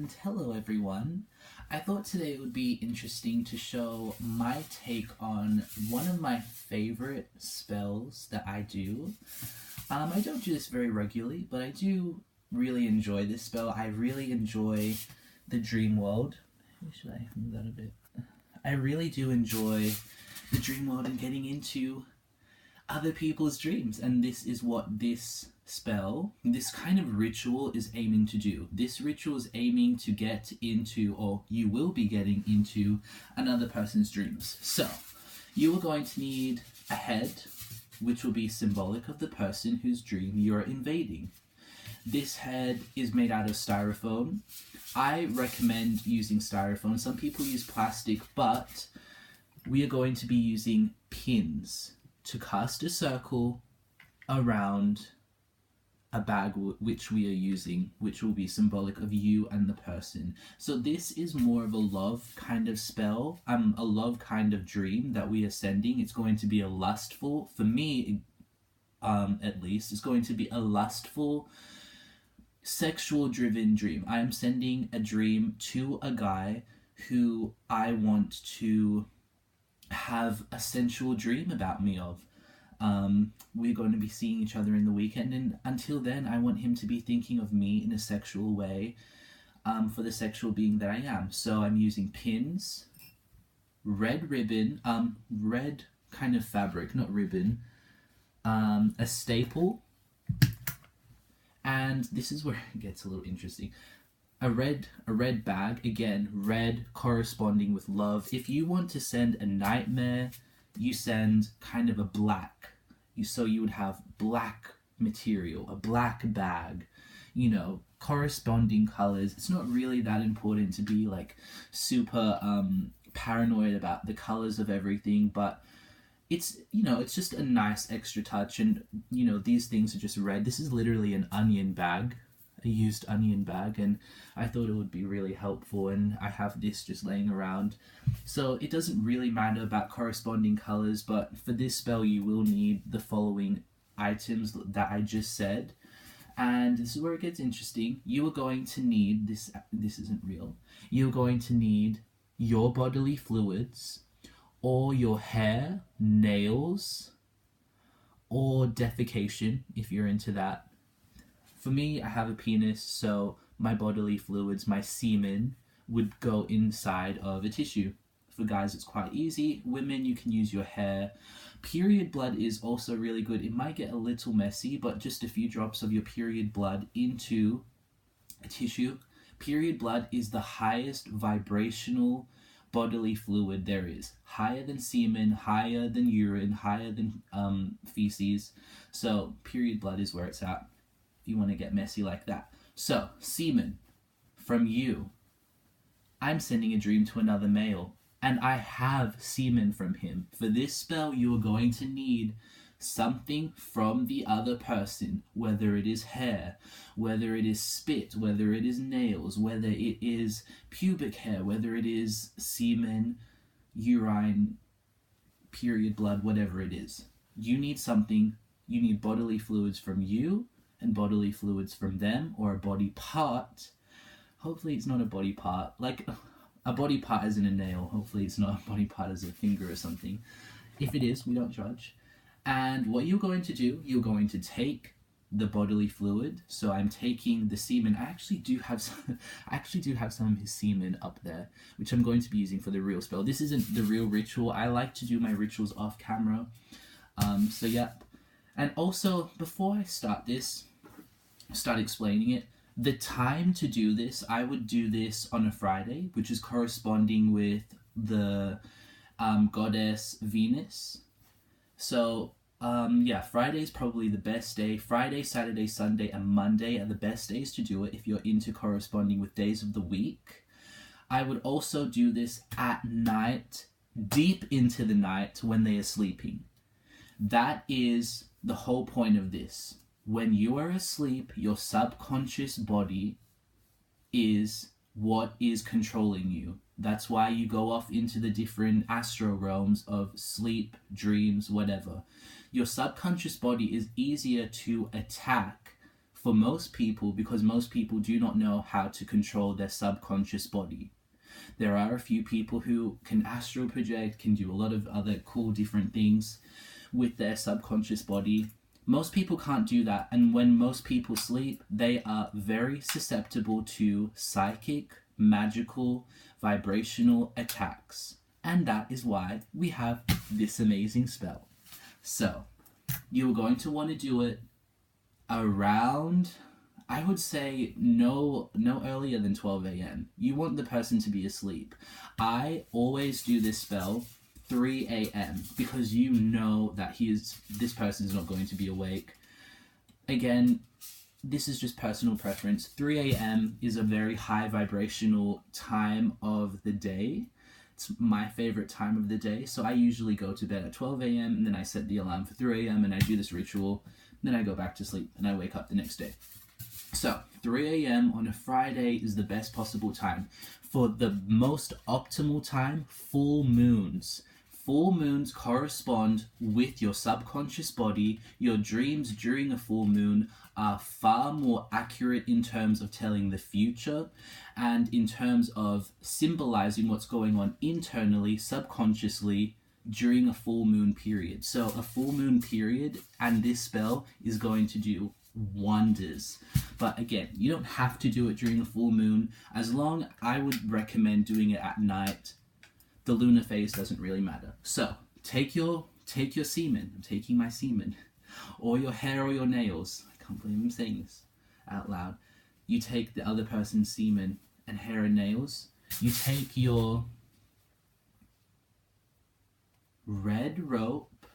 And hello everyone. I thought today it would be interesting to show my take on one of my favorite spells that I do. I don't do this very regularly, but I do really enjoy this spell. I really enjoy the dream world. Maybe should I move that a bit? I really do enjoy the dream world and getting into other people's dreams, and this is what this spell, this kind of ritual is aiming to do. This ritual is aiming to get into, or you will be getting into, another person's dreams. So, you are going to need a head, which will be symbolic of the person whose dream you are invading. This head is made out of styrofoam. I recommend using styrofoam. Some people use plastic, but we are going to be using pins to cast a circle around a bag which we are using, which will be symbolic of you and the person. So this is more of a love kind of spell, a love kind of dream that we are sending. It's going to be a lustful, for me at least, it's going to be a lustful, sexual driven dream. I am sending a dream to a guy who I want to have a sensual dream about me of. We're going to be seeing each other in the weekend, and until then I want him to be thinking of me in a sexual way, for the sexual being that I am. So I'm using pins, red ribbon, red kind of fabric, not ribbon, a staple, and this is where it gets a little interesting. A red bag, again, red corresponding with love. If you want to send a nightmare, you send kind of a black. So you would have black material, a black bag, corresponding colors. It's not really that important to be like super paranoid about the colors of everything, but it's just a nice extra touch. And these things are just red. This is literally an onion bag, a used onion bag, and I thought it would be really helpful, and I have this just laying around. So it doesn't really matter about corresponding colors, but for this spell you will need the following items that I just said. And this is where it gets interesting. You are going to need this isn't real. You're going to need your bodily fluids, or your hair, nails, or defecation if you're into that. For me, I have a penis, so my bodily fluids, my semen, would go inside of a tissue. For guys, it's quite easy. Women, you can use your hair. Period blood is also really good. It might get a little messy, but just a few drops of your period blood into a tissue. Period blood is the highest vibrational bodily fluid there is. Higher than semen, higher than urine, higher than feces. So period blood is where it's at. You want to get messy like that. So, semen, from you, I'm sending a dream to another male, and I have semen from him. For this spell, you are going to need something from the other person, whether it is hair, whether it is spit, whether it is nails, whether it is pubic hair, whether it is semen, urine, period blood, whatever it is. You need something. You need bodily fluids from you, and bodily fluids from them, or a body part. Hopefully it's not a body part. Like, a body part isn't a nail. Hopefully it's not a body part as a finger or something. If it is, we don't judge. And what you're going to do, you're going to take the bodily fluid. So I'm taking the semen. I actually do have some of his semen up there, which I'm going to be using for the real spell. This isn't the real ritual. I like to do my rituals off camera. So yeah. And also, before I start explaining it, the time to do this, I would do this on a Friday, which is corresponding with the goddess Venus. So, Friday is probably the best day. Friday, Saturday, Sunday, and Monday are the best days to do it if you're into corresponding with days of the week. I would also do this at night, deep into the night when they are sleeping. That is the whole point of this. When you are asleep, your subconscious body is what is controlling you. That's why you go off into the different astral realms of sleep, dreams, whatever. Your subconscious body is easier to attack for most people, because most people do not know how to control their subconscious body. There are a few people who can astral project, can do a lot of other cool different things with their subconscious body. Most people can't do that, and when most people sleep, they are very susceptible to psychic, magical, vibrational attacks. And that is why we have this amazing spell. So, you're going to want to do it around, I would say no earlier than 12 a.m. You want the person to be asleep. I always do this spell 3 a.m. because you know that this person is not going to be awake. Again, this is just personal preference. 3 a.m. is a very high vibrational time of the day. It's my favorite time of the day. So I usually go to bed at 12 a.m. and then I set the alarm for 3 a.m. and I do this ritual. Then I go back to sleep and I wake up the next day. So 3 a.m. on a Friday is the best possible time. For the most optimal time, full moons. Full moons correspond with your subconscious body. Your dreams during a full moon are far more accurate in terms of telling the future and in terms of symbolizing what's going on internally, subconsciously, during a full moon period. So a full moon period and this spell is going to do wonders. But again, you don't have to do it during a full moon. As long, I would recommend doing it at night. The lunar phase doesn't really matter. So take your semen. I'm taking my semen, or your hair or your nails. I can't believe I'm saying this out loud. You take the other person's semen and hair and nails. You take your red rope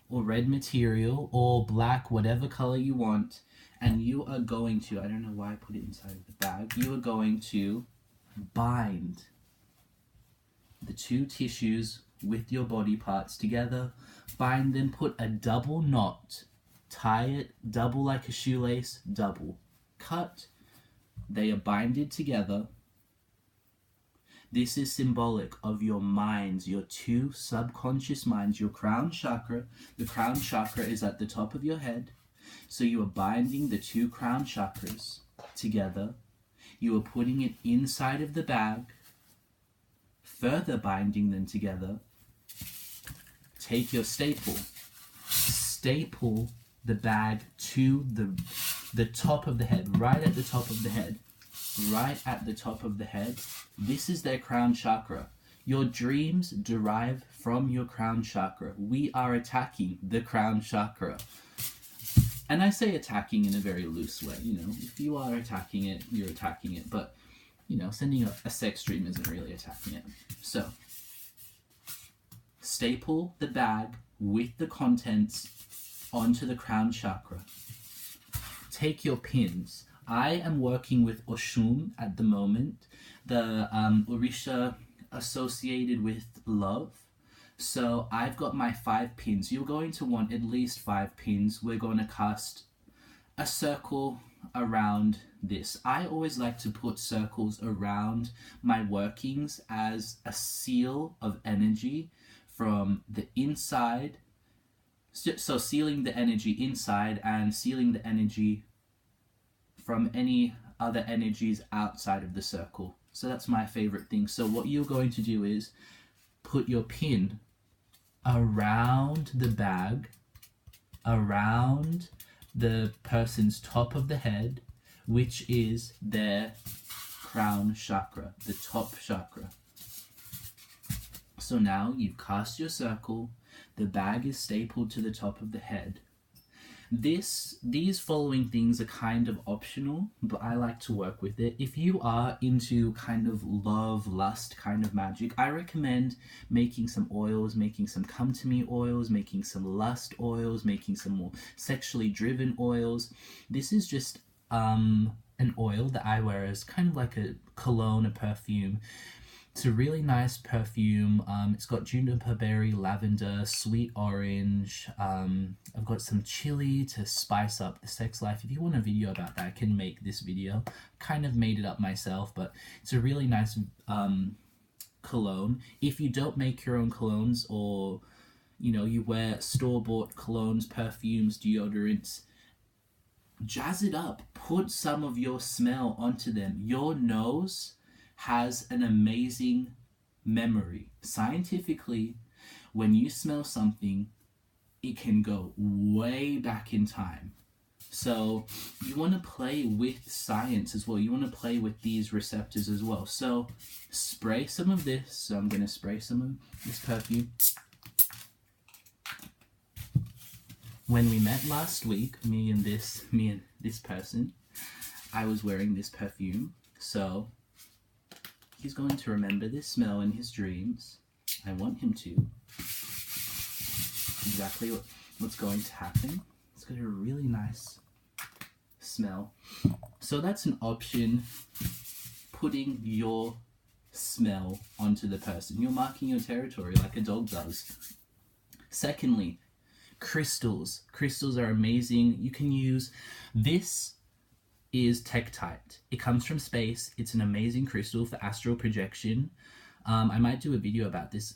or red material or black, whatever color you want, and you are going to, I don't know why I put it inside of the bag, you are going to bind the two tissues with your body parts together, bind them, put a double knot, tie it, double like a shoelace, double, cut, they are binded together. This is symbolic of your minds, your two subconscious minds, your crown chakra. The crown chakra is at the top of your head. So you are binding the two crown chakras together. You are putting it inside of the bag, further binding them together. Take your staple the bag to the top of the head, right at the top of the head. Right at the top of the head. This is their crown chakra. Your dreams derive from your crown chakra. We are attacking the crown chakra. And I say attacking in a very loose way. You know, if you are attacking it, you're attacking it. But, you know, sending a sex dream isn't really attacking it. So, staple the bag with the contents onto the crown chakra. Take your pins. I am working with Oshun at the moment, the Orisha associated with love. So I've got my 5 pins. You're going to want at least 5 pins. We're going to cast a circle around this. I always like to put circles around my workings as a seal of energy from the inside. So sealing the energy inside and sealing the energy from any other energies outside of the circle. So that's my favorite thing. So what you're going to do is put your pin around the bag, around the person's top of the head, which is their crown chakra, the top chakra. So now you've cast your circle, the bag is stapled to the top of the head. These following things are kind of optional, but I like to work with it. If you are into kind of love, lust kind of magic, I recommend making some oils, making some come to me oils, making some lust oils, making some more sexually driven oils. This is just an oil that I wear as kind of like a cologne, a perfume. It's a really nice perfume. It's got juniper berry, lavender, sweet orange. I've got some chili to spice up the sex life. If you want a video about that, I can make this video. Kind of made it up myself, but it's a really nice cologne. If you don't make your own colognes, or you know, you wear store-bought colognes, perfumes, deodorants, jazz it up. Put some of your smell onto them. Your nose has an amazing memory. Scientifically, when you smell something, it can go way back in time. So you want to play with science as well. You want to play with these receptors as well. So spray some of this. So I'm going to spray some of this perfume. When we met last week, me and this person, I was wearing this perfume. So he's going to remember this smell in his dreams. I want him to. Exactly what's going to happen. It's got a really nice smell. So that's an option, putting your smell onto the person. You're marking your territory like a dog does. Secondly, crystals. Crystals are amazing. You can use this. Is Tektite. It comes from space. It's an amazing crystal for astral projection. I might do a video about this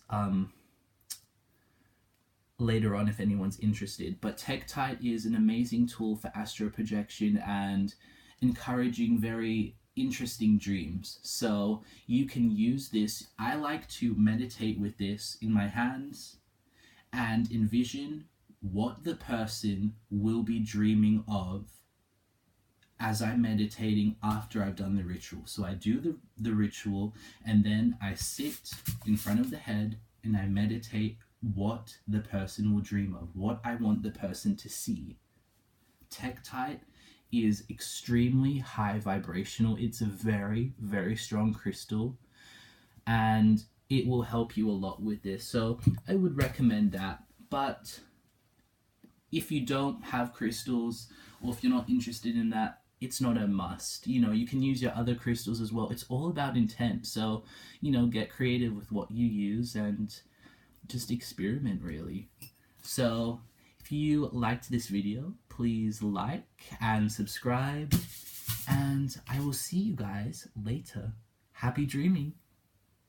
later on if anyone's interested, but Tektite is an amazing tool for astral projection and encouraging very interesting dreams. So you can use this. I like to meditate with this in my hands and envision what the person will be dreaming of as I'm meditating after I've done the ritual. So I do the ritual, and then I sit in front of the head and I meditate what the person will dream of, what I want the person to see. Tektite is extremely high vibrational. It's a very, very strong crystal, and it will help you a lot with this. So I would recommend that. But if you don't have crystals, or if you're not interested in that, it's not a must. You know, you can use your other crystals as well. It's all about intent. So, you know, get creative with what you use and just experiment, really. So if you liked this video, please like and subscribe, and I will see you guys later. Happy dreaming.